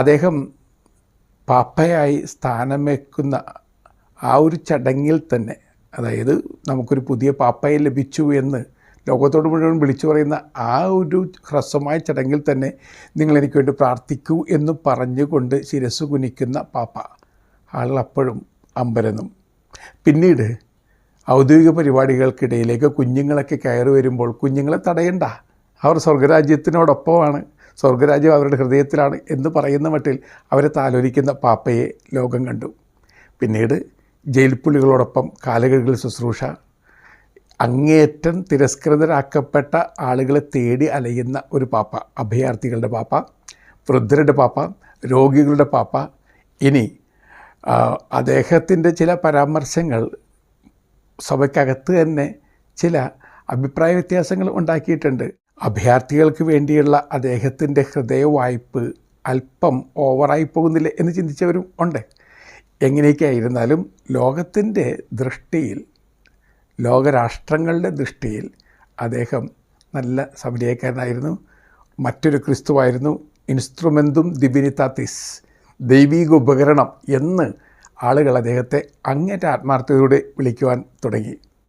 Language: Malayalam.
അദ്ദേഹം പാപ്പയായി സ്ഥാനം വയ്ക്കുന്ന ആ ഒരു ചടങ്ങിൽ തന്നെ, അതായത് നമുക്കൊരു പുതിയ പാപ്പയെ ലഭിച്ചു എന്ന് ലോകത്തോട് മുഴുവൻ വിളിച്ചു പറയുന്ന ആ ഒരു ഹ്രസ്വമായ ചടങ്ങിൽ തന്നെ നിങ്ങളെനിക്ക് വേണ്ടി പ്രാർത്ഥിക്കൂ എന്ന് പറഞ്ഞുകൊണ്ട് ശിരസ്സ് കുനിക്കുന്ന പാപ്പ. ആളുകൾ അപ്പോഴും അമ്പരന്നും. പിന്നീട് ഔദ്യോഗിക പരിപാടികൾക്കിടയിലേക്ക് കുഞ്ഞുങ്ങളൊക്കെ കയറി വരുമ്പോൾ കുഞ്ഞുങ്ങളെ തടയണ്ട, അവർ സ്വർഗരാജ്യത്തിനോടൊപ്പമാണ്, സ്വർഗരാജ്യം അവരുടെ ഹൃദയത്തിലാണ് എന്ന് പറയുന്ന മട്ടിൽ അവരെ താലോലിക്കുന്ന പാപ്പയെ ലോകം കണ്ടു. പിന്നീട് ജയിൽ പുള്ളികളോടൊപ്പം കാലുകഴുകൽ ശുശ്രൂഷ, അങ്ങേയറ്റം തിരസ്കൃതരാക്കപ്പെട്ട ആളുകളെ തേടി അലയുന്ന ഒരു പാപ്പ, അഭയാർത്ഥികളുടെ പാപ്പ, വൃദ്ധരുടെ പാപ്പ, രോഗികളുടെ പാപ്പ. ഇനി അദ്ദേഹത്തിൻ്റെ ചില പരാമർശങ്ങൾ സഭയ്ക്കകത്ത് തന്നെ ചില അഭിപ്രായ വ്യത്യാസങ്ങൾ ഉണ്ടാക്കിയിട്ടുണ്ട്. അഭയാർത്ഥികൾക്ക് വേണ്ടിയുള്ള അദ്ദേഹത്തിൻ്റെ ഹൃദയവായ്പ് അല്പം ഓവറായി പോകുന്നില്ല എന്ന് ചിന്തിച്ചവരും ഉണ്ട്. എങ്ങനെയൊക്കെ ആയിരുന്നാലും ലോകത്തിൻ്റെ ദൃഷ്ടിയിൽ, ലോകരാഷ്ട്രങ്ങളുടെ ദൃഷ്ടിയിൽ അദ്ദേഹം നല്ല സമരിയക്കാരനായിരുന്നു, മറ്റൊരു ക്രിസ്തുവായിരുന്നു, ഇൻസ്ട്രുമെൻറ്റും ദിവിനിതാത്തിസ്, ദൈവീക ഉപകരണം എന്ന് ആളുകൾ അദ്ദേഹത്തെ അങ്ങേറ്റ ആത്മാർത്ഥതയോടെ വിളിക്കുവാൻ തുടങ്ങി.